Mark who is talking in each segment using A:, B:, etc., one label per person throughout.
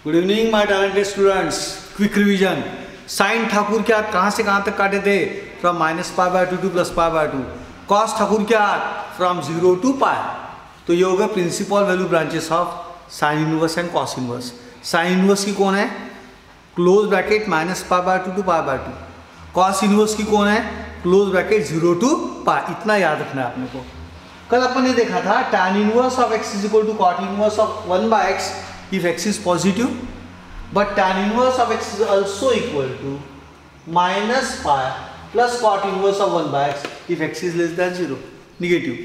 A: Good evening my talented students. Quick revision. साइन ठाकुर क्या कहाँ से कहाँ तक काटे थे? From -π/2 to +π/2। कॉस ठाकुर क्या फ्रॉम 0 टू π। तो ये हो गए principal value branches of sine inverse and cos inverse. Sine inverse की कौन है? Close bracket -π/2 to π/2। Cos inverse की कौन है? Close bracket 0 to π। इतना याद रखना है अपने को। कल अपन ने देखा था tan inverse of x is equal to cot inverse of 1/x if x is positive, but tan inverse of x is also equal to -π plus cot inverse of 1/x if x is less than 0, negative।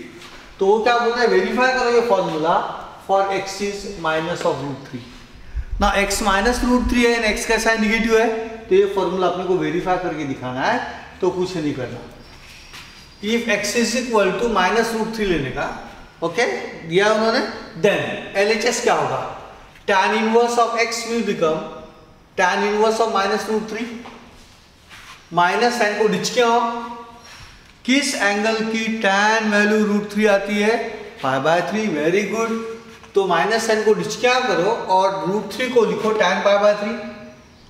A: तो वो क्या बोल रहा है? Verify करोगे formula for x is -√3। ना x -√3 है और x कैसा है? निगेटिव है। तो ये फॉर्मूला अपने को वेरीफाई करके दिखाना है, तो कुछ नहीं करना। If x is equal to -√3 लेने का, ओके दिया उन्होंने, देन LHS क्या होगा? tan inverse of x will become tan inverse of -√3। Minus sign को डिच क्या हो? किस एंगल की tan वैल्यू √3 आती है? π/3। Very good. तो माइनस साइन को डिच क्या करो और √3 को लिखो tan π/3।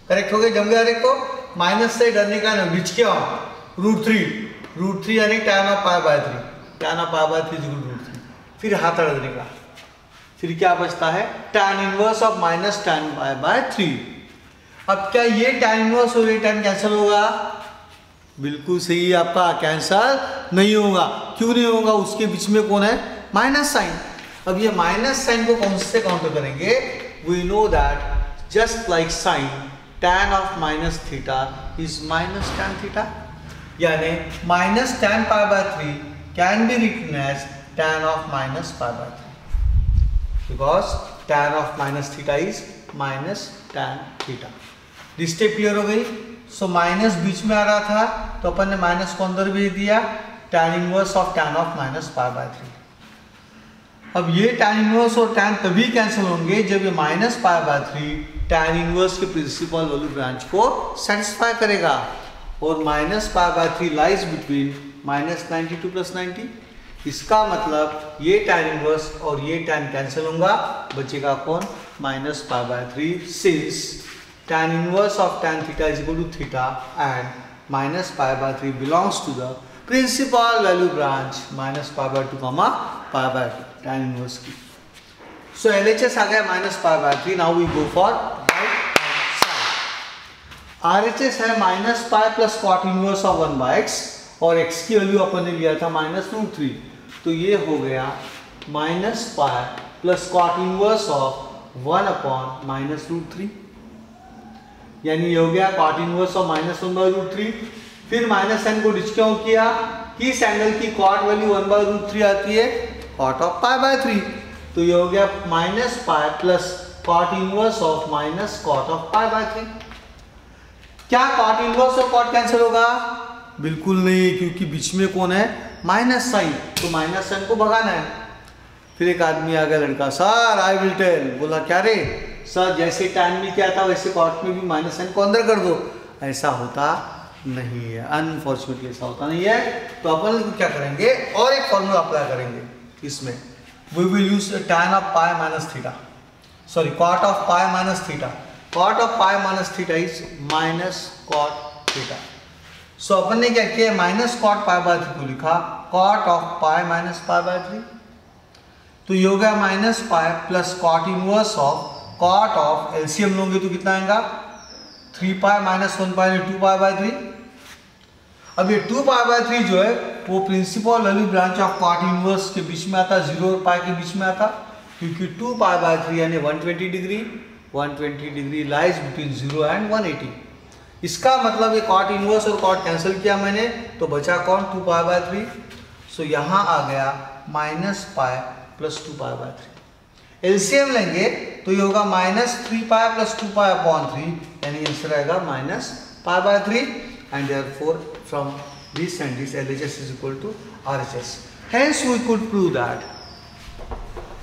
A: करेक्ट हो गया? जम गया एक को। माइनस से डरने का ना, डिच क्या हो? √3 यानी tan ऑफ π/3। tan of π/3 √3। फिर हाथ अड़ने का, फिर क्या बचता है? tan inverse of -tan π/3। अब क्या ये tan इनवर्स और ये tan कैंसिल होगा? बिल्कुल सही, आपका कैंसिल नहीं होगा। क्यों नहीं होगा? उसके बीच में कौन है? Minus sine. अब ये माइनस साइन को कौन से काउंटर करेंगे? We know that just like sine tan of -θ is -tan θ, यानी -tan π/3 can be written as tan of -π/3 because tan of -θ is -tan θ। This step clear हो गई। सो माइनस बीच में आ रहा था तो अपन ने माइनस को अंदर भेज दिया, tan inverse of tan of -π/3। अब ये tan इनवर्स और tan तभी कैंसिल होंगे जब ये -π/3 tan इनवर्स के प्रिंसिपल वैल्यू ब्रांच को सेटिस्फाई करेगा, और -π/3 लाइज बिटवीन -90 टू +90। इसका मतलब ये tan इनवर्स और ये tan कैंसिल होगा, बचेगा कौन? -π/3, since tan inverse of tan θ is equal to θ and -π/3 belongs to the principal value branch -π/2, π/2 tan inverse की। सो LHS आ गया -π/3। Now we go for right hand side. RHS है -π plus cot inverse of 1/x, और x की value अपन ने लिया था -√3। तो ये हो गया -π प्लस cot इनवर्स ऑफ 1/-√3, यानी ये हो गया cot इनवर्स ऑफ -1/√3। फिर माइनस साइन को डिच क्यों किया? किस एंगल की cot वैल्यू 1/√3 आती है? cot of π/3। तो ये हो गया -π plus cot inverse of -cot of π/3। क्या cot इनवर्स और cot कैंसिल होगा? बिल्कुल नहीं, क्योंकि बीच में कौन है? Minus sine. तो माइनस साइन को भगाना है। फिर एक आदमी आ गया, लड़का, सर आई विल टेल। बोला क्या रे? सर जैसे tan में क्या था वैसे cot में भी माइनस साइन को अंदर कर दो। ऐसा होता नहीं है, अनफॉर्चुनेटली ऐसा होता नहीं है। तो अपन क्या करेंगे? और एक फॉर्मूला अप्लाई करेंगे इसमें। We will use tan of π - θ, sorry cot of π - θ। cot of π - θ is -cot θ। So अपन ने क्या किया? -cot π/3 को लिखा cot ऑफ π - π/3। तो ये हो गया -π plus cot inverse of cot of, LCM लोगे तो कितना आएगा? 3π - 1π 2π/3। अब ये 2π/3 जो है वो principal value branch of cot inverse के बीच में आता, 0 और π के बीच में आता, क्योंकि 2π/3 यानी 120 degree. 120 degree lies between 0 and 180। इसका मतलब ये cot इनवर्स और cot कैंसिल किया मैंने, तो बचा कौन? 2π/3। सो यहाँ आ गया -π प्लस 2π/3। एलसीएम लेंगे तो ये होगा -3π प्लस 2π/3, यानी आंसर आएगा -π/3। And therefore from this and this LHS is equal to RHS। Hence we could prove that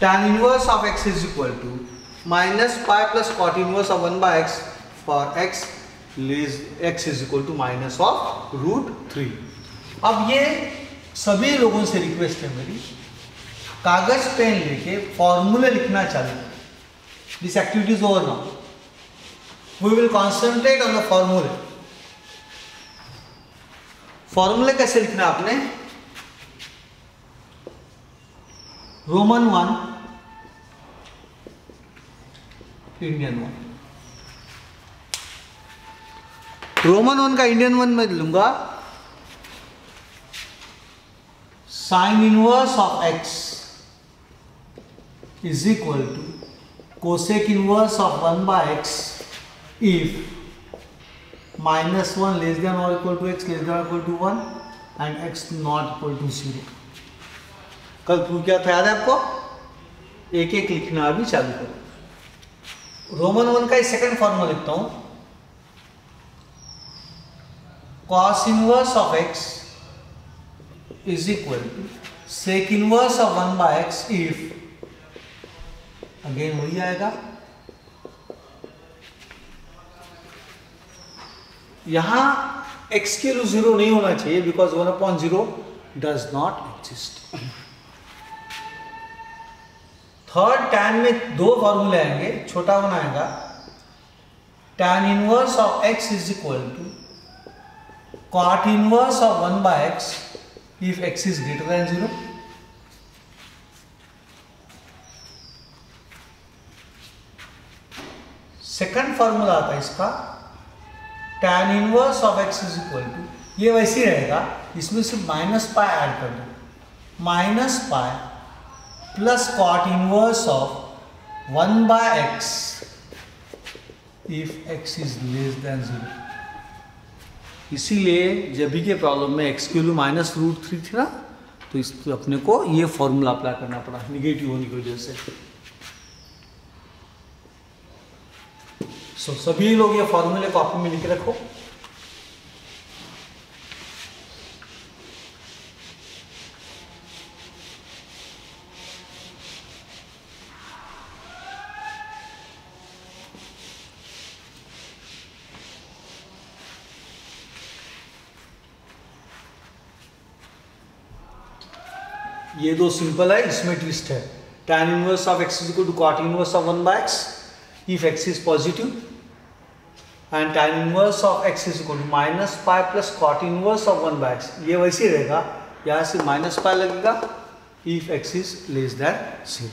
A: tan inverse of x is equal to -π plus cot inverse of 1/x for x is equal to -√3। अब ये सभी लोगों से request है मेरी, कागज pen लेके फॉर्मूले लिखना चालू। This activity is over now. We will concentrate on the formulae. फॉर्मूले कैसे लिखना आपने? Roman 1 Indian 1। रोमन 1 का इंडियन 1 में लूंगा sine inverse of x is equal to cosec inverse of 1/x if -1 less than or equal to x less than or equal to 1 and x not equal to 0। कल prove किया था, याद है आपको? एक एक लिखना अभी चालू करो। रोमन 1 का सेकंड फॉर्मूला लिखता हूं, cos inverse of x is equal to sec inverse of 1/x if, again वही आएगा, यहां x के लिए 0 नहीं होना चाहिए because 1/0 does not exist. Third tan में दो फॉर्मूले आएंगे, छोटा वन आएगा tan inverse of x is equal to cot inverse of 1/x if x is greater than 0। Second formula आता है इसका tan inverse of x is equal to, ये वैसे ही रहेगा, इसमें सिर्फ -π ऐड कर दो, -π plus cot inverse of 1/x if x is less than 0। इसीलिए जब भी के प्रॉब्लम में x की वैल्यू -√3 थी ना, तो इस अपने को ये फॉर्मूला अप्लाई करना पड़ा निगेटिव होने की वजह से। सभी लोग ये फॉर्मूले कॉपी में लिख रखो। ये दो सिंपल है, इसमें ट्विस्ट है। tan inverse of x is equal to cot inverse of 1/x if x is positive and tan inverse of x is equal to -π plus cot inverse of 1/x, ये वैसे ही रहेगा, यहाँ से -π लगेगा if x is less than 0।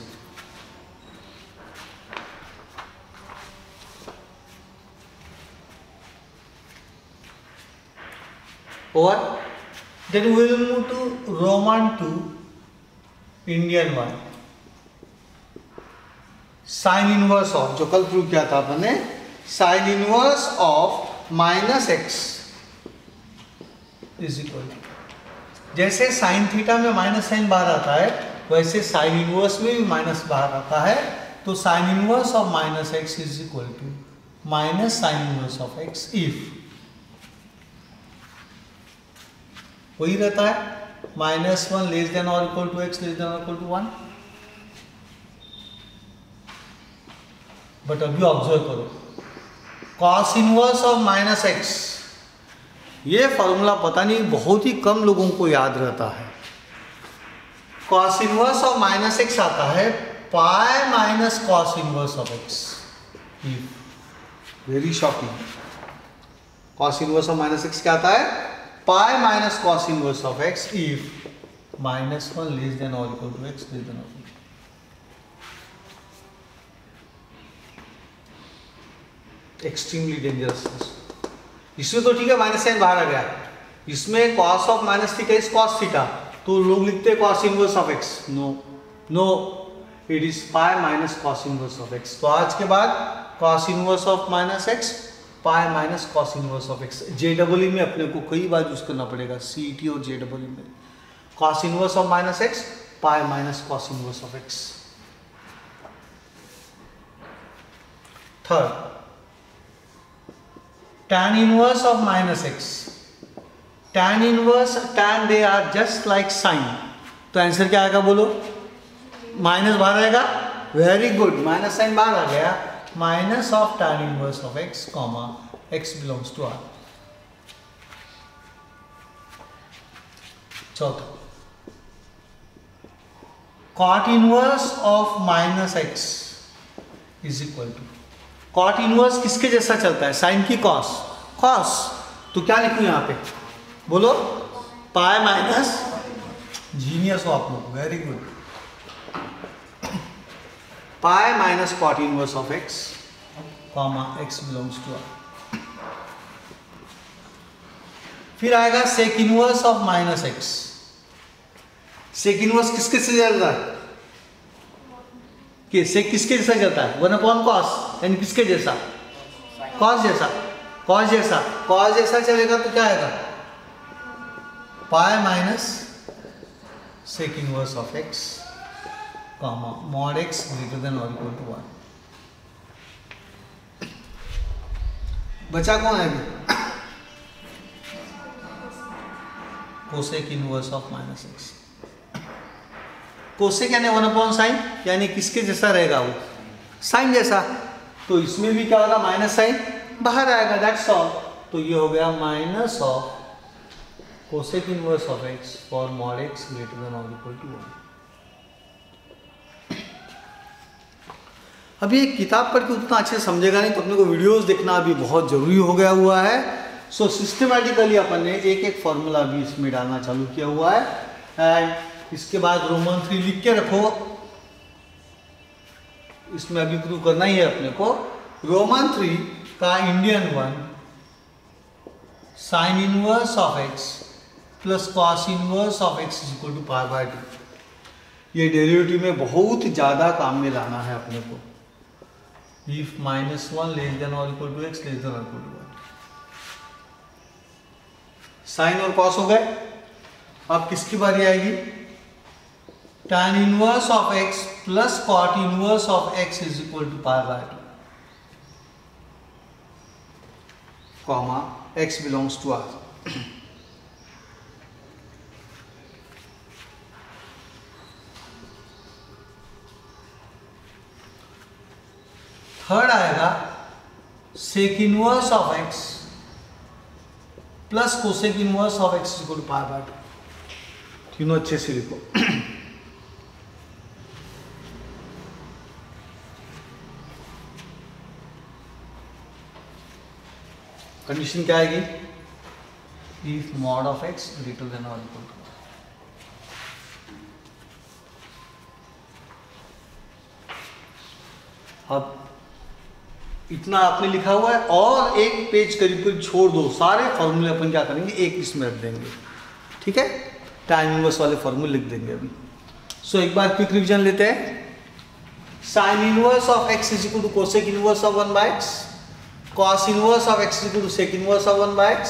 A: और then we will move to Roman 2 Indian 1 sine inverse of, जो कल prove किया था अपने, sine inverse of -x is equal to, जैसे साइन थीटा में माइनस साइन बाहर आता है वैसे साइन इनवर्स में भी माइनस बाहर आता है, तो sine inverse of -x is equal to minus sine inverse of x if, वही रहता है -1 लेस देन और equal to x less than और इक्वल टू 1। बट अभी ऑब्जर्व करो, cos इनवर्स ऑफ -x, ये फॉर्मूला पता नहीं बहुत ही कम लोगों को याद रहता है। cos इनवर्स ऑफ -x आता है pi minus cos inverse of x, very shocking. cos inverse of -x क्या आता है? Pi minus cos inverse of x if -1 less than और equal to x less than और, एक्सट्रीमली डेंजरस। इसमें तो ठीक है माइनस साइन बाहर आ गया, इसमें cos of minus theta is cos theta, तो लोग लिखते हैं cos inverse of x। No no, it is pi minus cos inverse of x। तो आज के बाद cos inverse of -x pi minus cos inverse of x। JEE में अपने को कई बार यूज करना पड़ेगा, CET और JEE में। cos inverse of -x pi minus cos inverse of x। Third, tan inverse of -x, tan inverse, tan they are just like sine, तो answer क्या आएगा बोलो? माइनस बाहर आएगा, वेरी गुड, माइनस साइन बाहर आ गया, minus of tan inverse of x comma x belongs to R। चौथा, cot inverse of -x is equal to cot inverse किसके जैसा चलता है? साइन की कॉस, कॉस। तो क्या लिखूं यहाँ पे? बोलो, पाई माइनस, जीनियस हो आप लोग, very good, pi minus cot inverse of x comma x belongs to R. फिर आएगा sec inverse of minus x. Sec inverse किसके से चलता है? कि सेक किसके जैसा चलता है? 1 कॉस, यानी किसके जैसा? कॉस जैसा, कॉस जैसा, कॉस जैसा चलेगा तो क्या आएगा? Pi minus sec inverse of x comma mod x greater than और इक्वल टू 1। बचा कौन है अभी? Cosec inverse of minus x. Cosec यानी 1/sin, यानी किसके जैसा रहेगा? वो साइन जैसा। तो इसमें भी क्या होगा? माइनस साइन बाहर आएगा, दैट्स ऑल। तो ये हो गया minus of cosec inverse of x for mod x greater than और इक्वल टू 1। अभी एक किताब पढ़ के उतना अच्छे से समझेगा नहीं, तो अपने को वीडियोस देखना अभी बहुत जरूरी हो गया हुआ है। सो सिस्टमैटिकली अपन ने एक एक फॉर्मूला भी इसमें डालना चालू किया हुआ है। एंड इसके बाद रोमन 3 लिख के रखो, इसमें अभी प्रूव करना ही है अपने को। रोमन 3 का Indian 1 sine inverse of x plus cos inverse of x is equal to pi by 2। ये डेरिवेटिव में बहुत ज़्यादा काम में लाना है अपने को। इफ -1 लेस देन और equal to x less than और इक्वल टू 1। साइन और कॉस हो गए। अब किसकी बारी आएगी? tan inverse of x plus cot inverse of x is equal to pi by 2 comma x belongs to r। Third आएगा sec inverse of x plus cosec inverse of x is equal to pi by 2। तीनों अच्छे से लिखो। Condition क्या आएगी? If mod of x greater than और equal to. अब इतना आपने लिखा हुआ है और एक पेज करीब करीब छोड़ दो, सारे फॉर्मूले अपन क्या करेंगे एक इसमें रख देंगे, ठीक है? टाइम इनवर्स वाले फॉर्मूले लिख देंगे अभी। सो एक बार क्विक रिवीजन लेते हैं। Sine inverse of x is equal to cosec inverse of 1 by x, cos inverse of x is equal to sec inverse of 1 by x।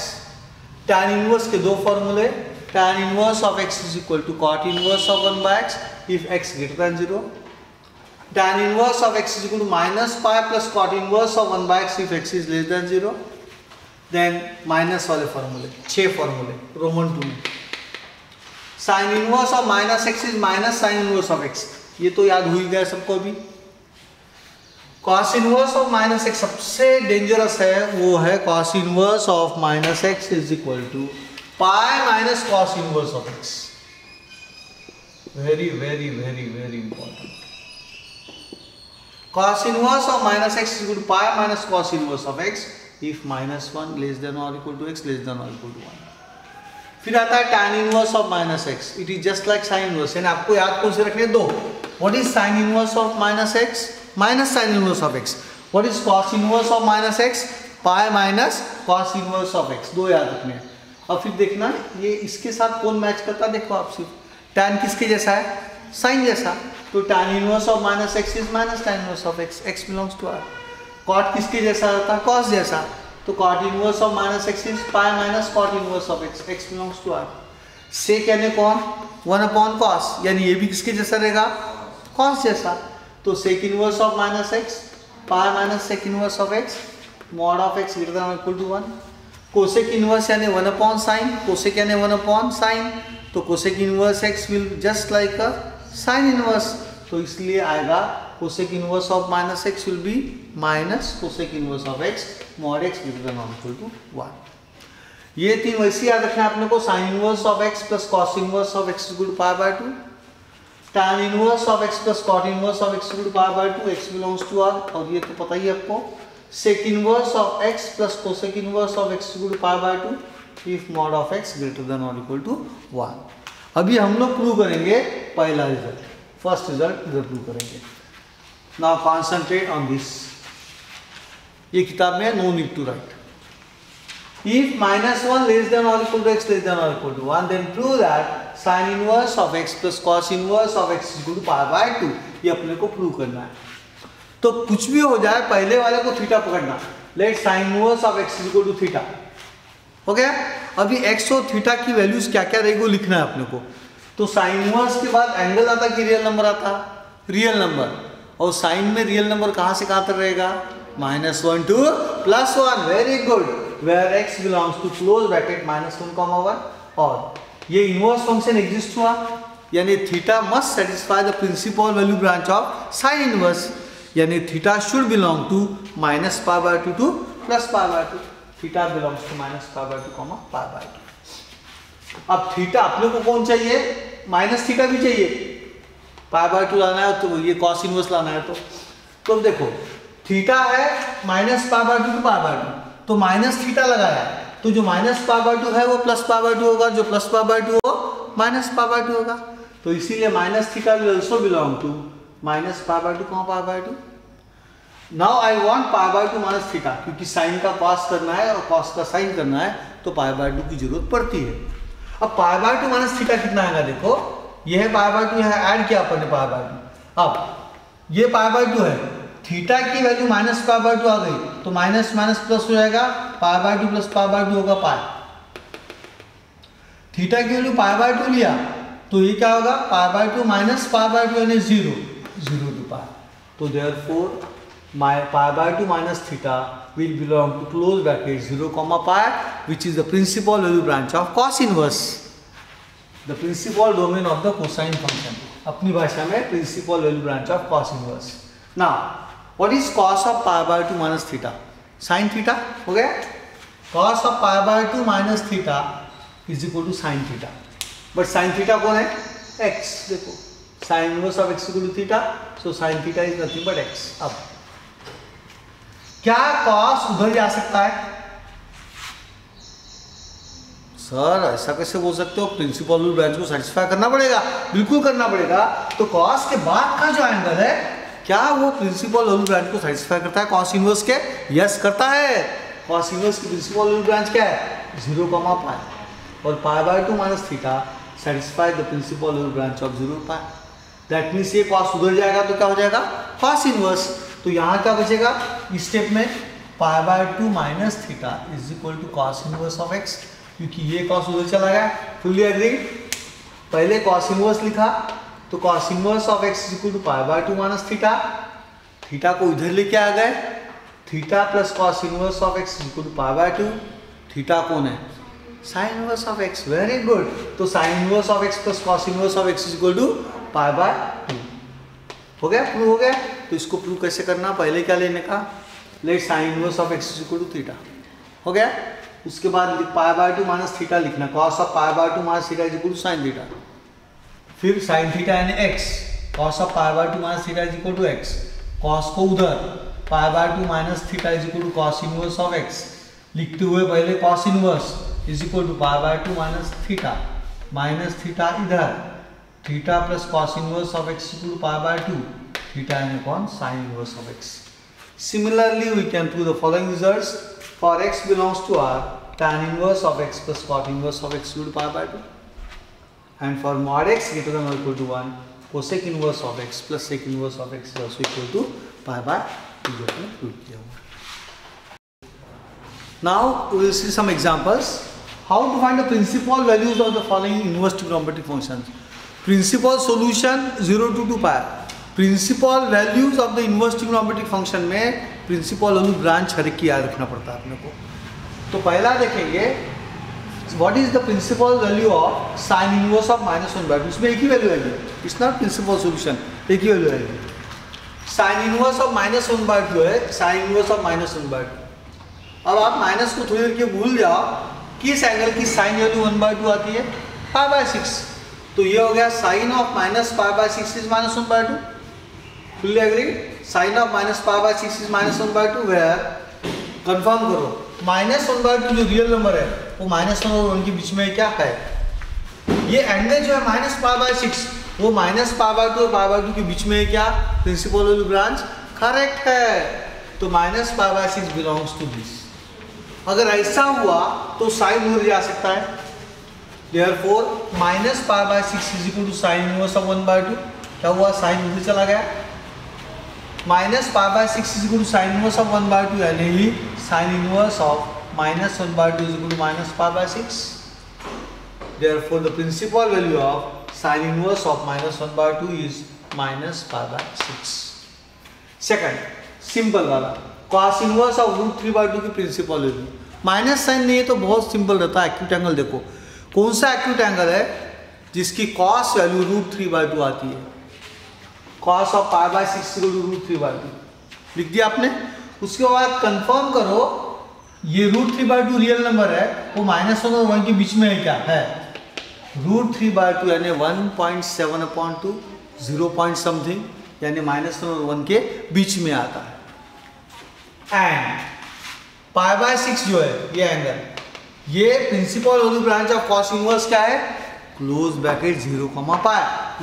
A: tan inverse के दो फॉर्मूले, tan inverse of x is equal to cot inverse of 1 by x if x greater than 0। tan inverse of x is equal to minus pi plus cot inverse of 1 by x if x is less than 0. Then minus वाले फॉर्मूले, 6 फॉर्मूले Roman 2 में। Sine inverse of minus x is minus sine inverse of x, ये तो याद हो ही गया सबको अभी। Cos inverse of minus x सबसे डेंजरस है, वो है cos inverse of minus x is equal to pi minus cos inverse of x. Very very very very important. cos inverse of minus x is equal to pi minus cos inverse of x if -1 less than or equal to x less than or equal to 1। फिर आता है tan inverse of minus x, it is just like sin inverse। यानी आपको याद कौन से रखने? दो। What is sin inverse of minus x? Minus sin inverse of x। What is cos inverse of minus x? pi minus cos inverse of x। दो याद रखने हैं। अब फिर देखना ये इसके साथ कौन मैच करता है, देखो आप सिर्फ। tan किसके जैसा है? sin जैसा। तो tan inverse of minus x is minus tan inverse of x, x belongs to r। cot किसके जैसा होता है? cos जैसा। तो cot inverse of minus x is pi minus cot inverse of x, x belongs to r। Sec यानी कौन? 1/cos, यानी ये भी किसके जैसा रहेगा? cos जैसा। तो sec inverse of minus x pi minus sec inverse of x mod of x greater than और इक्वल टू 1। कोसेक इनवर्स यानी 1/sin, कोसेक यानी 1/sin। तो cosec inverse x will just like a sine inverse, तो इसलिए आएगा cosec inverse of minus x will be minus cosec inverse of x mod x greater than और equal to 1। ये तीन वैसे याद रखना है अपने को। Sine inverse of x plus cos inverse of x equal to pi by 2, tan inverse of x plus cot inverse of x equal to pi by 2, x belongs to r। और ये तो पता ही है आपको। sec inverse of x plus cosec inverse of x equal to pi by 2 if mod of x greater than or equal to 1. अभी हम लोग prove करेंगे पहला रिजल्ट, फर्स्ट रिजल्ट इधर प्रूव करेंगे. Now concentrate on this. ये किताब में no need to write. If minus 1 less than or equal to x less than or equal to 1, then prove that sin inverse of x plus cos inverse of x is equal to pi by 2. ये अपने को prove करना है. तो कुछ भी हो जाए पहले वाले को थीटा पकड़ना. Let sin inverse of x is equal to theta. Okay, अभी x और थीटा की वैल्यूज क्या क्या रहेगी वो लिखना है अपने को. तो sin इनवर्स के बाद एंगल आता कि रियल नंबर आता? Real number. और साइन में रियल नंबर कहाँ से कहाँ तक रहेगा? -1 to +1. Very good. where x belongs to close bracket -1, और ये इनवर्स फंक्शन एग्जिस्ट हुआ, यानी theta must satisfy the principal value branch of sine inverse, यानी theta should belong to -π/2 to +π/2. Theta belongs to -π/2, π/2. अब थीटा अपने को कौन चाहिए? माइनस थीटा भी चाहिए. π/2 लाना है तो ये कॉस इनवर्स लाना है. तो देखो थीटा है -π/2 to π/2, तो माइनस थीटा लगाया, तो जो -π/2 है वो +π/2 होगा, जो +π/2 हो -π/2 होगा. तो इसीलिए minus theta will also belong to -π/2, π/2. Now I want π/2 minus theta, क्योंकि साइन का कॉस करना है और कॉस का साइन करना है तो π/2 की जरूरत पड़ती है. अब π/2 माइनस थीटा कितना आएगा? देखो ये है π/2, यहाँ ऐड किया अपन ने π/2. अब ये π/2 है, थीटा की वैल्यू -π/2 आ गई, तो माइनस माइनस प्लस हो जाएगा, π/2 + π/2 होगा पाई. थीटा की वैल्यू π/2 लिया तो ये क्या होगा? π/2 - π/2 यानी 0 to पाई. तो therefore π/2 minus theta will belong to close bracket 0, pi, which is the principal value branch of cos inverse, the principal domain of the cosine function. अपनी भाषा में principal value branch of cos inverse. Now what is cos of π/2 minus theta? Sin theta. हो गया? Cos of π/2 minus theta is equal to sin theta. But sin theta कौन है? x. देखो sin inverse of x equal to theta, so sin theta is nothing but x. अब क्या cos उधर जा सकता है? सर ऐसा कैसे बोल सकते हो? प्रिंसिपल वैल्यू ब्रांच को सेटिस्फाई करना पड़ेगा. बिल्कुल करना पड़ेगा. तो cos के बाद का जो एंगल है क्या वो प्रिंसिपल वैल्यू ब्रांच को सेटिस्फाई करता है cos इनवर्स के? यस करता है. cos इनवर्स की प्रिंसिपल वैल्यू ब्रांच क्या है? 0, pi. और π/2 minus theta satisfy the principal value branch of 0, pi. That means ये cos उधर जाएगा तो क्या हो जाएगा? cos inverse. तो यहाँ क्या बचेगा इस स्टेप में? π/2 minus theta is equal to cos inverse of x, क्योंकि ये cos उधर चला गया. Fully agreed. पहले cos इनवर्स लिखा तो cos inverse of x is equal to π/2 minus theta. Theta को इधर लेके आ गए, theta plus cos inverse of x is equal to π/2. Theta कौन है? sin inverse of x. Very good. तो sin inverse of x plus cos inverse of x is equal to π/2. हो गया? प्रूव हो गया. तो इसको प्रूव कैसे करना? पहले क्या लेने का? Let sin inverse of x is equal to theta. हो गया? उसके बाद π/2 माइनस थीटा लिखना. cos of π/2 minus theta is equal to sin theta. फिर sin थीटा यानी x, cos of π/2 minus theta is equal to x. cos को उधर, π/2 minus theta is equal to cos inverse of x. लिखते हुए पहले cos inverse is equal to π/2 minus theta इधर, theta plus cos inverse of x equal to π/2. Theta यानी कौन? sin inverse of x. Similarly we can prove the following results. For x belongs to R, tan inverse of x plus cot inverse of x equal to π/2. And for mod x greater than or equal to 1, cosec inverse of x plus sec inverse of x is also equal to π/2. Now we will see some examples. How to find the principal values of the following inverse trigonometric functions. Principal solution 0 to 2 pi. Principal values of the inverse trigonometric function में principal value branch हर एक की याद रखना पड़ता है अपने को. तो पहला देखेंगे what is the principal value of sine inverse of -1/2. इसमें एक ही वैल्यू आएगी. इट्स नॉट प्रिंसिपल सॉल्यूशन, एक ही वैल्यू आएगी. साइन इनवर्स ऑफ -1/2 है, साइन इनवर्स ऑफ -1/2. अब आप माइनस को थोड़ी देर के भूल जाओ, किस एंगल की साइन वैल्यू 1/2 आती है? π/6. तो ये हो गया sine of -π/6 is -1/2. Fully agree? Sine of minus pi by 6 is -1/2 where, confirm करो, -1/2 जो रियल नंबर है वो -1 और 1 के बीच में क्या है? ये एंगल जो है -π/6 वो -π/2 और π/2 के बीच में है क्या? प्रिंसिपल वैल्यू ब्रांच करेक्ट है, तो -π/6 बिलोंग्स टू दिस। अगर ऐसा हुआ तो साइन उड़ जा सकता है, therefore -π/6 is equal to sine inverse of 1/2। क्या हुआ? साइन उधर चला गया। -π/6 is equal to sine inverse of 1/2, यानी sine inverse of -1/2 is equal to -π/6. Therefore, the principal value of sin inverse of -1/2 is -π/6. Second, simple वाला cos inverse of √3/2 की principal value. Minus sign नहीं है तो बहुत सिंपल रहता है। Acute angle देखो, कौन सा एक्यूट एंगल है जिसकी cos वैल्यू √3/2 आती है? cos ऑफ π/6 √3/2 लिख दिया आपने। उसके बाद कंफर्म करो ये √3/2 रियल नंबर है, वो -1 और 1 के बीच में है क्या? है। √3/2 यानी 1.7/2 0 पॉइंट समथिंग, यानी -1 और 1 के बीच में आता है। एंड π/6 जो है ये एंगल, ये principal value branch of cos inverse क्या है? क्लोज ब्रैकेट 0,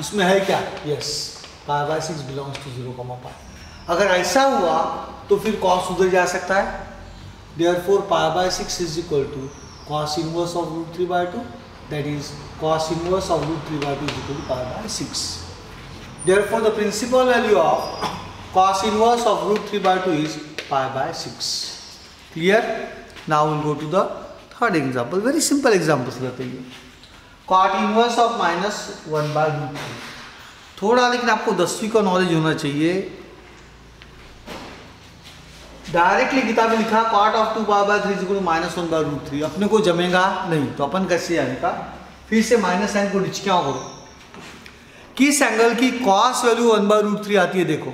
A: इसमें है क्या? यस, π/6 बिलोंग्स टू 0, अगर ऐसा हुआ तो फिर cos उधर जा सकता है। Therefore, π/6 is equal to cos inverse of √3/2, that is cos inverse of √3/2 is equal to π/6. Therefore, the principal value of cos inverse of √3/2 is π/6. Clear? Now we'll go to the third example. Very simple examples रहते हैं। cot inverse of -1/√3। थोड़ा लेकिन आपको 10वीं का knowledge होना चाहिए। Directly किताब में लिखा cot of 2π/3 is equal to -1/√3, अपने को जमेगा नहीं, तो अपन कैसे आएगा? फिर से माइनस साइन को नीचे क्या करो, किस एंगल की cos वैल्यू 1/√3 आती है? देखो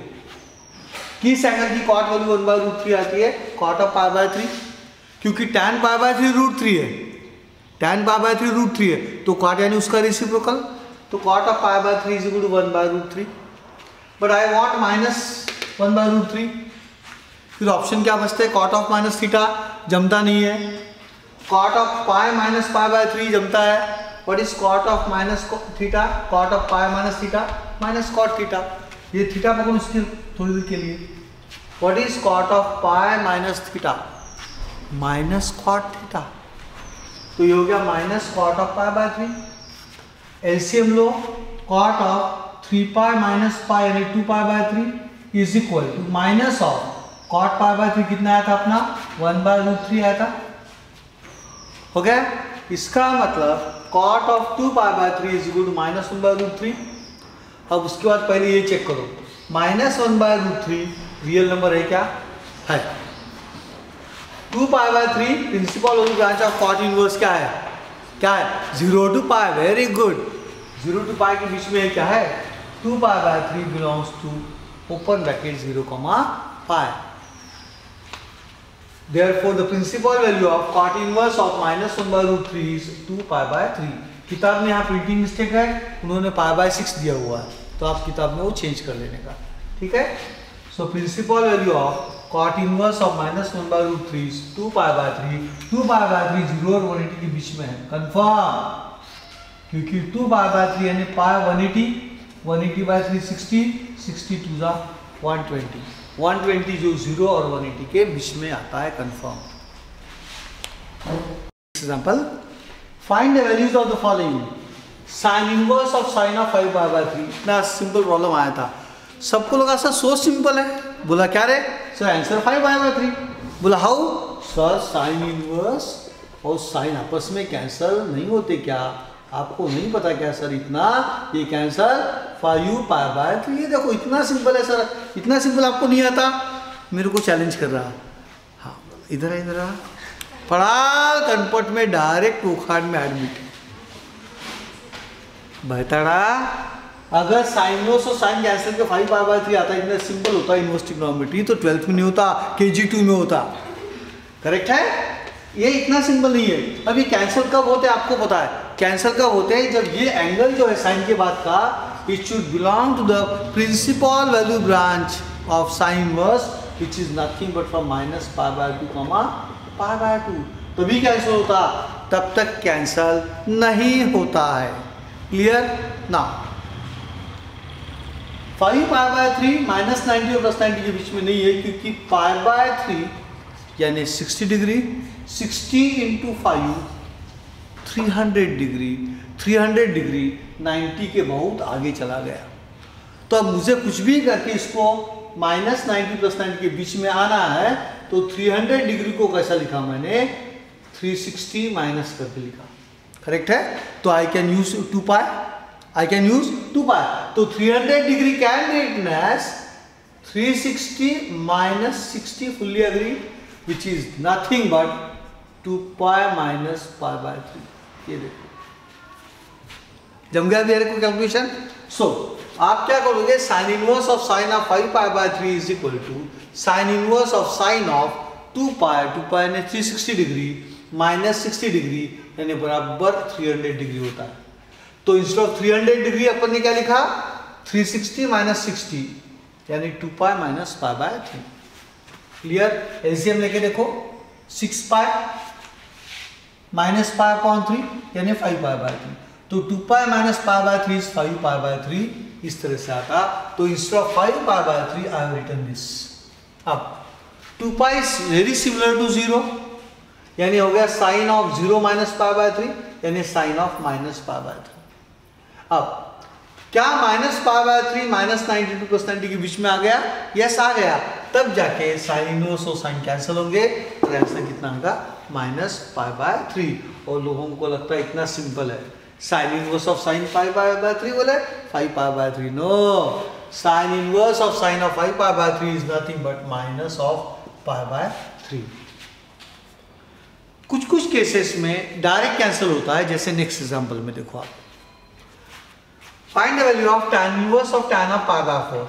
A: किस एंगल की cot वैल्यू 1/√3 आती है? cot of π/3, क्योंकि tan π/3 √3 है, tan π/3 √3 है, तो cot यानी उसका रेसिप्रोकल, तो cot of π/3 is equal to 1/√3, but I want -1/√3। फिर ऑप्शन क्या बचता है? cot of -θ जमता नहीं है, cot of π -π/3 जमता है। What is cot of -θ? cot of π -θ -cot θ, ये थीटा पकड़ो इसकी थोड़ी देर के लिए। What is cot of π -θ? -cot θ, तो ये हो गया -cot of π/3। एलसीएम लो, cot of 3π -π यानी 2π/3 is equal to minus of cot π/3 कितना आया था अपना? 1/√3 आया था। हो गया? इसका मतलब cot of 2π/3 is equal to -1/√3। अब उसके बाद पहले ये चेक करो, -1/√3 रियल नंबर है क्या? है। 2π/3 principal value branch of cot inverse क्या है? क्या है? 0 to π। वेरी गुड, 0 to π के बीच में क्या है? 2π/3 belongs to open bracket 0, π। Therefore, the principal value of cot inverse of -1/√3 is 2π/3। किताब में यहाँ प्रिंटिंग मिस्टेक है, उन्होंने π/6 दिया हुआ है, तो आप किताब में वो चेंज कर लेने का, ठीक है। So principal value of cot inverse of -1/√3 is 2π/3। 2π/3 0 और 180 के बीच में है, कंफर्म, क्योंकि 2π/3 यानी π 180, 180/3 60, 60 2 जा 120, 120 जो 0 और 180 के बीच में आता है, confirm. Example, find the values of the following. Sine inverse of sine of 5π/3। इतना सिंपल प्रॉब्लम आया था, सबको लगा सर सो सिंपल है, बोला क्या रे सर आंसर 5π/3। बोला हाउ सर? साइन इनवर्स और साइन आपस में कैंसल नहीं होते क्या? आपको नहीं पता क्या सर? इतना ये कैंसल 5π/3। ये देखो इतना सिंपल है सर, इतना सिंपल आपको नहीं आता? मेरे को चैलेंज कर रहा। हाँ इधर है, इधर पढ़ा कनपट में डायरेक्ट उखाड़ में एडमिट बेहतरा। अगर साइन इनवर्स और साइन कैंसल के 5π/3 आता है, इतना सिंपल होता है इनवर्स ट्रिग्नोमेट्री, तो 12th में नहीं होता, KG2 में होता। करेक्ट है? ये इतना सिंपल नहीं है। अब ये कैंसिल कब होते हैं आपको पता है? कैंसिल कब होते हैं? जब ये एंगल जो है साइन के बाद का, it should belong to the principal value branch of sine inverse, which is nothing but from minus pi by 2 comma pi by 2. तभी कैंसिल होता, तब तक कैंसिल नहीं होता है. क्लियर ना. 5 पाई बाय 3 माइनस 90 और प्लस 90 के बीच में नहीं है, क्योंकि पाई बाय 3 यानी 60 डिग्री, 60 इंटू 5 300 डिग्री, 300 डिग्री 90 के बहुत आगे चला गया. तो अब मुझे कुछ भी करके इसको माइनस 90 प्लस 90 के बीच में आना है, तो 300 डिग्री को कैसा लिखा मैंने, 360 माइनस करके लिखा. करेक्ट है. तो I can use 2 pi, I can use 2 pi. तो 300 degree can be written as 360 minus 60 fully agree, which is nothing but 2 pi minus pi by 3. ये देखो जम गया मेरे को कैलकुलेशन. सो आप क्या करोगे, sine inverse of sine of 5 pi by 3 is equal to sine inverse of sine of 2 pi यानी 360 डिग्री माइनस 60 डिग्री यानी बराबर 300 डिग्री होता है. तो इंस्टेड ऑफ 300 डिग्री अपन ने क्या लिखा, 360 माइनस 60 यानी 2 pi minus pi by 3. Clear. LCM लेके देखो, 6 पाई माइनस पाई अपॉन 3 यानी 5 पाई बाय 3. तो 2 pi minus pi by 3 is 5 pi by 3. इस तरह से आता. तो instead of 5 pi by 3 I have written this. अब 2 pi is very similar to 0 यानी हो गया sine of 0 minus pi by 3 यानी sine of minus pi by 3. अब क्या minus pi by 3 minus 92 plus 90 के बीच में आ गया, यस आ गया. तब जाके साइन इनवर्स और साइन कैंसिल होंगे, तो आंसर कितना आएगा, माइनस पाई बाय 3. और लोगों को लगता है इतना सिंपल है, sine inverse of sine pi by 3 बोले 5 pi by 3. No, sine inverse of sine of 5 pi by 3 is nothing but minus of pi by 3. कुछ कुछ केसेस में डायरेक्ट कैंसिल होता है, जैसे नेक्स्ट एग्जांपल में देखो आप. Find the value of tan inverse of tan of pi by 4.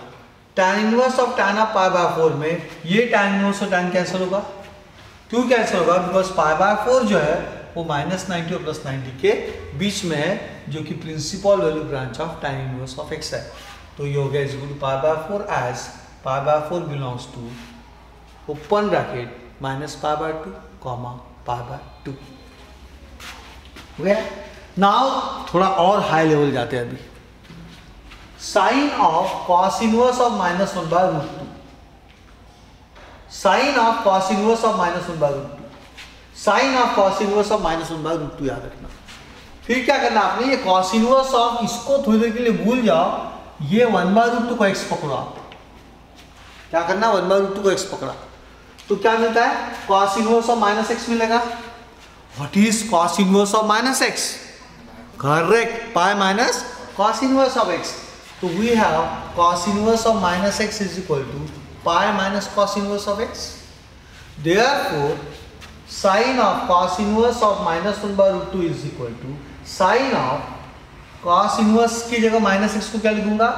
A: tan inverse of tan of pi by 4 में ये tan इनवर्स और tan कैंसिल होगा. क्यों कैंसिल होगा, बिकॉज पाई बाय 4 जो है वो माइनस 90 और प्लस 90 के बीच में है, जो कि principal value branch of tan inverse of x है. तो ये हो गया is equal to pi by 4 as pi by 4 belongs to open bracket minus pi by 2 comma pi by 2. हो गया. नाउ थोड़ा और हाई लेवल जाते हैं. अभी sine of cos inverse of minus 1 by root 2. Sine of cos inverse of minus 1 by root 2. Sine of cos inverse of minus 1 by root 2 याद रखना. फिर क्या करना आपने, ये कॉस इनवर्स ऑफ इसको थोड़ी देर के लिए भूल जाओ, ये 1 बाय रूट 2 को x पकड़ो. आप क्या करना, 1 बाय रूट 2 को x पकड़ा तो क्या मिलता है, cos inverse of minus x मिलेगा. What is cos inverse of minus x? Correct, pi minus cos inverse of x. तो we have cos inverse of minus x is equal to pi minus cos inverse of x. Therefore, sin of cos inverse of minus 1 by root 2 is equal to sin of cos inverse की जगह minus x को क्या लिखूंगा,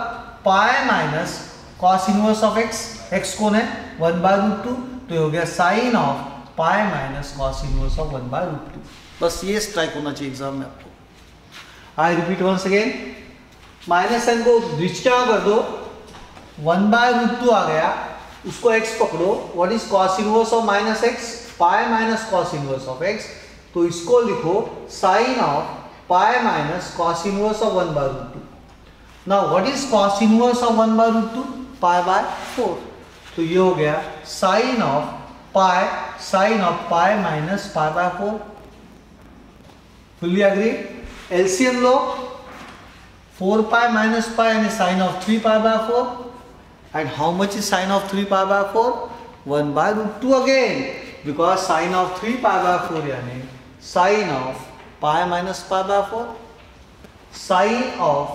A: pi minus cos inverse of x. x कौन है, 1 by root 2. तो ये हो गया sin of pi minus cos inverse of 1 by root 2. बस ये स्ट्राइक होना चाहिए एग्जाम में आपको. I repeat once again, minus sign को ब्रिज क्या कर दो, 1 बाय रूट 2 आ गया, उसको x पकड़ो. What is cos inverse of minus x, pi minus cos inverse of x. तो इसको लिखो sine of pi minus cos inverse of 1 by root 2. Now what is cos inverse of 1 by root 2, pi by 4. तो ये हो गया sine of pi minus pi by 4. Fully agree. LCM लो, 4 pi minus pi and sine of 3 pi by 4. And how much is sine of 3 pi by 4? 1 by root 2 again. Because sine of 3 pi by 4 यानी sine of pi minus pi by 4. Sine of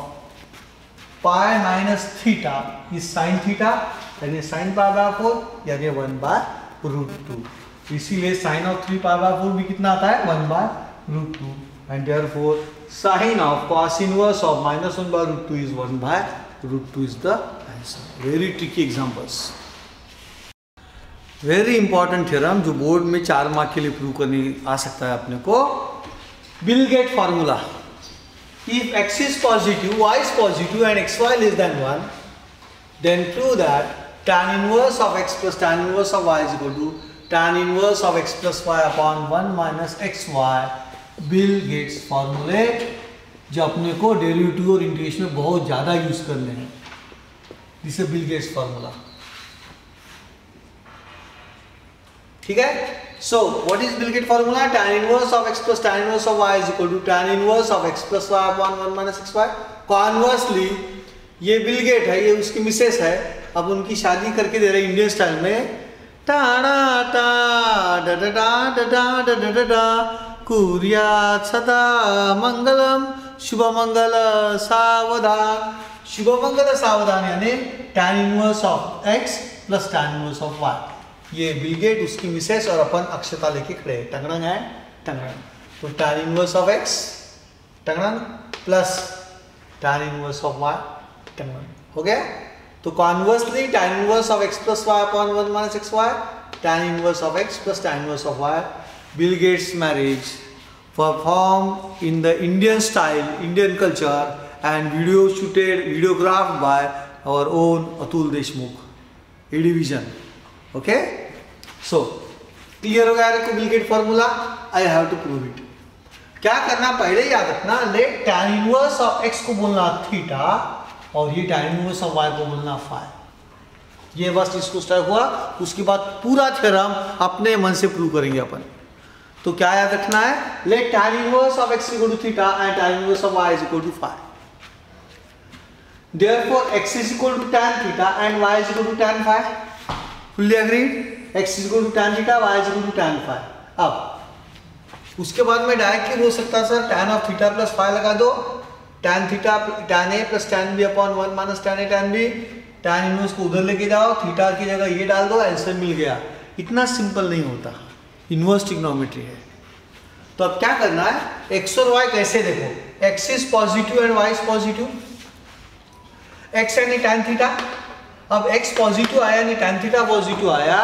A: pi minus theta is sin theta यानी sin pi by 4 यानी 1 by root 2. इसीलिए sine of 3 pi by 4 भी कितना आता है, 1 by root 2. And therefore sin of cos inverse of minus 1 by root 2 is 1 by root 2 is the answer. Very tricky examples. Very important theorem जो board में 4 mark के लिए prove करने आ सकता है अपने को. Bill Gate formula. If x is positive, y is positive and xy less than 1, then prove that tan inverse of x plus tan inverse of y is equal to tan inverse of x plus y upon 1 minus xy. Bill Gates फॉर्मूले जो अपने को derivative और integration में बहुत ज़्यादा use करने हैं, this is Bill Gates formula. ठीक है. So what is bill Gate formula? tan inverse of x plus tan inverse of y is equal to tan inverse of x plus y upon 1 minus xy. कॉन्वर्सली ये bill gate है, ये उसकी Mrs है, अब उनकी शादी करके दे रहे इंडियन स्टाइल में. टाड़ा टा डा डा डा डा डा डा डा कुर्यात् सदा मंगलम शुभ मंगल सावधान. शुभ मंगल सावधान यानी tan inverse of x plus tan inverse of y. ये बिल गेट उसकी मिसेस और अपन अक्षता लेके खड़े हैं. टंगड़ंग है टंगड़ंग. तो tan इनवर्स ऑफ x टंगड़ंग plus tan inverse of y टंगड़ंग हो गया. तो conversely tan inverse of x plus y upon 1 minus xy, tan inverse of x plus tan inverse of y. Bill Gates marriage performed in the Indian style, Indian culture, and videographed by our own Atul Deshmukh, A Division. Okay, so clear हो गया आपको Bill Gate formula. I have to prove it. क्या करना पहले याद रखना, let tan inverse of x को बोलना थीटा और ये tan इनवर्स ऑफ y को बोलना फाई. ये बस इसको स्टार्ट हुआ, उसके बाद पूरा थ्योरम अपने मन से प्रूव करेंगे अपन. तो क्या याद रखना है, let tan inverse of x equal to theta and tan inverse of y is equal to phi. Therefore x is equal to tan theta and y is equal to tan phi. Fully agreed. x is equal to tan theta, y is equal to tan phi. अब उसके बाद मैं directly बोल सकता sir tan of theta plus phi लगा दो, tan theta tan a plus tan b upon 1 minus tan a tan b. tan inverse को उधर लेके जाओ, थीटा की जगह ये डाल दो, आंसर मिल गया. इतना सिंपल नहीं होता, इनवर्स ट्रिग्नोमेट्री है. तो अब क्या करना है, x और y कैसे देखो. x is positive and y is positive. x यानी tan थीटा. अब x पॉजिटिव आया यानी tan थीटा पॉजिटिव आया.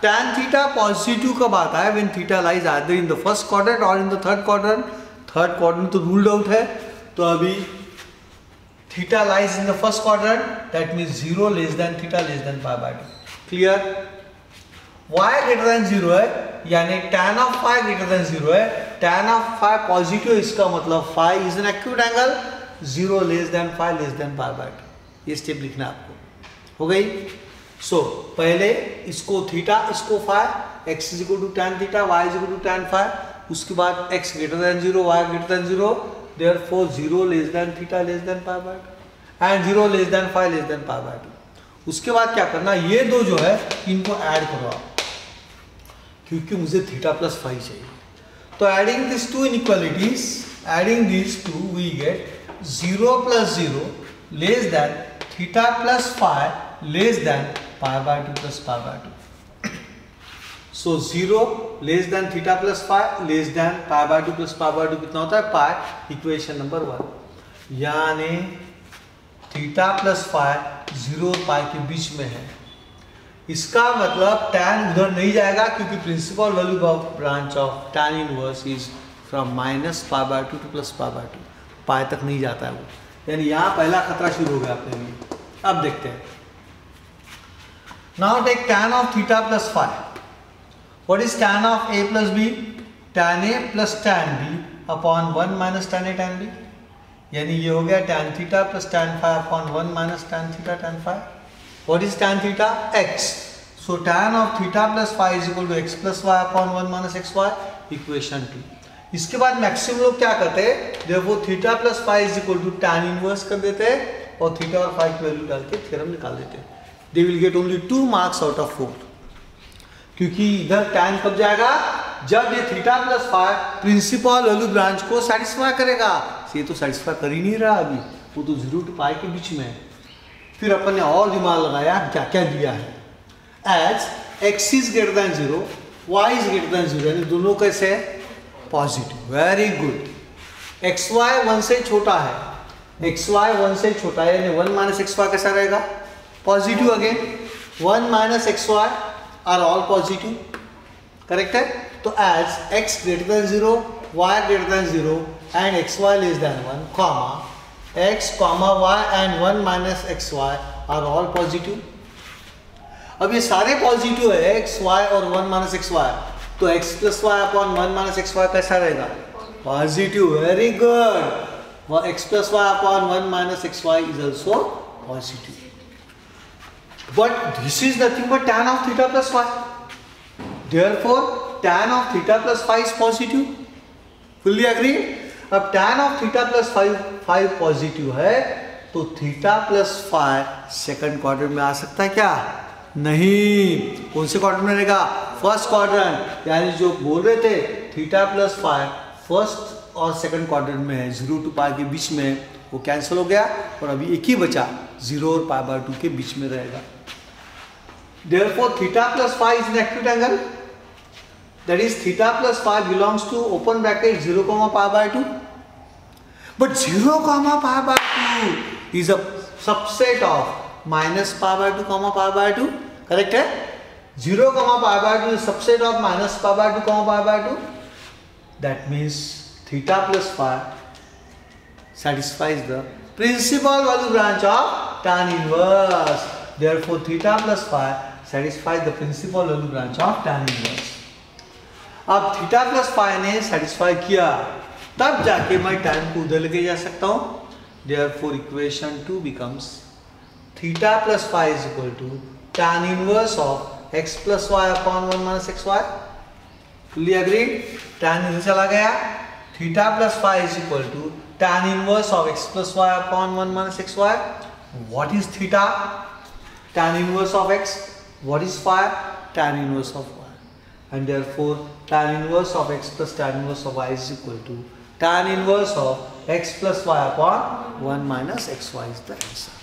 A: tan थीटा पॉजिटिव कब आता है, when theta lies either in the first quadrant और in the third quadrant. Third quadrant तो रूल्ड आउट है. तो अभी theta lies in the first quadrant, that means 0 less than theta less than pi by 2. Clear. y greater than 0 है यानी tan of phi greater than 0 है. tan of phi positive, इसका मतलब phi is an acute angle. 0 less than phi less than pi by 2. ये step लिखना आपको. हो गई. सो पहले इसको थीटा, इसको phi, x is equal to tan theta, y is equal to tan phi. उसके बाद x greater than 0, y greater than 0, therefore 0 less than theta less than pi by 2 and 0 less than phi less than pi by 2. उसके बाद क्या करना, ये दो जो है इनको ऐड करो आप, क्योंकि मुझे थीटा प्लस फाई चाहिए. तो adding this two inequalities, adding this two we get 0 plus 0 less than theta plus phi less than pi by 2 plus pi by 2. So 0 less than theta plus phi less than pi by 2 plus pi by 2 कितना होता है, पाई. Equation number 1. यानी theta plus phi 0 और पाई के बीच में है. इसका मतलब tan उधर नहीं जाएगा, क्योंकि principal value of branch of tan inverse is from minus pi by 2 to plus pi by 2. Pi तक नहीं जाता है वो, यानी यहाँ पहला खतरा शुरू हो गया अपने लिए. अब देखते हैं. Now take tan of theta plus phi. What is tan of a plus b? tan a plus tan b upon 1 minus tan a tan b. यानी ये हो गया tan theta plus tan phi upon 1 minus tan theta tan phi. What is tan theta? X. So tan of theta plus phi is equal to x plus y upon 1 minus xy. Equation 2. इसके बाद maximum लोग क्या करते हैं, देखो theta plus phi is equal to tan inverse कर देते हैं और थीटा और phi की वैल्यू डाल के थ्योरम निकाल देते हैं. They will get only 2 marks out of 4. क्योंकि इधर tan कब जाएगा, जब ये theta plus phi principal value branch को सेटिस्फाई करेगा. ये तो सेटिस्फाई कर ही नहीं रहा अभी, वो तो 0 टू पाई के बीच में है. फिर अपन ने और दिमाग लगाया, क्या क्या दिया है. As x is greater than 0, y is greater than 0, यानी दोनों कैसे है, पॉजिटिव. Very good. xy 1 से छोटा है, xy 1 से छोटा है, यानी 1 माइनस xy कैसा रहेगा, positive. Again 1 minus xy are all positive. Correct है. तो as x greater than 0, y greater than 0 and xy less than 1, comma, x, comma, y and 1 minus xy are all positive. अब ये सारे positive है, x, y और 1 minus x y, तो x plus y upon 1 minus x y कैसा रहेगा? Positive. Very good. x plus y upon 1 minus x y is also positive. But this is nothing but tan of theta plus phi. Therefore, tan of theta plus phi is positive. Fully agreed? अब tan of theta plus phi positive है, तो theta plus phi second quadrant में आ सकता है क्या? नहीं. कौन से क्वाड्रेंट में रहेगा? First quadrant. यानी जो बोल रहे थे थीटा प्लस फाई फर्स्ट और सेकंड क्वाड्रेंट में है, 0 to पाई के बीच में, वो कैंसिल हो गया और अभी एक ही बचा, 0 और पाई बाय 2 के बीच में रहेगा. Therefore, theta plus phi is an acute angle. That is, theta plus phi belongs to open bracket 0, pi by 2. But 0, pi by 2 is a subset of minus pi by 2, pi by 2. Correct है? 0, pi by 2 is subset of minus pi by 2, pi by 2. That means theta plus phi satisfies the principal value branch of tan inverse. Therefore, theta plus phi satisfies the principal value branch of tan inverse. अब theta plus phi ने satisfy किया, तब जाके मैं tan को उधर लेके जा सकता हूँ. Therefore, equation 2 becomes theta plus phi is equal to tan inverse of x plus y upon 1 minus xy. Fully agreed? Tan इधर चला गया. Theta plus phi is equal to tan inverse of x plus y upon 1 minus xy. What is theta? Tan inverse of x. What is phi? Tan inverse of y. And therefore, tan inverse of x plus tan inverse of y is equal to tan inverse of x plus y upon 1 minus xy is the answer.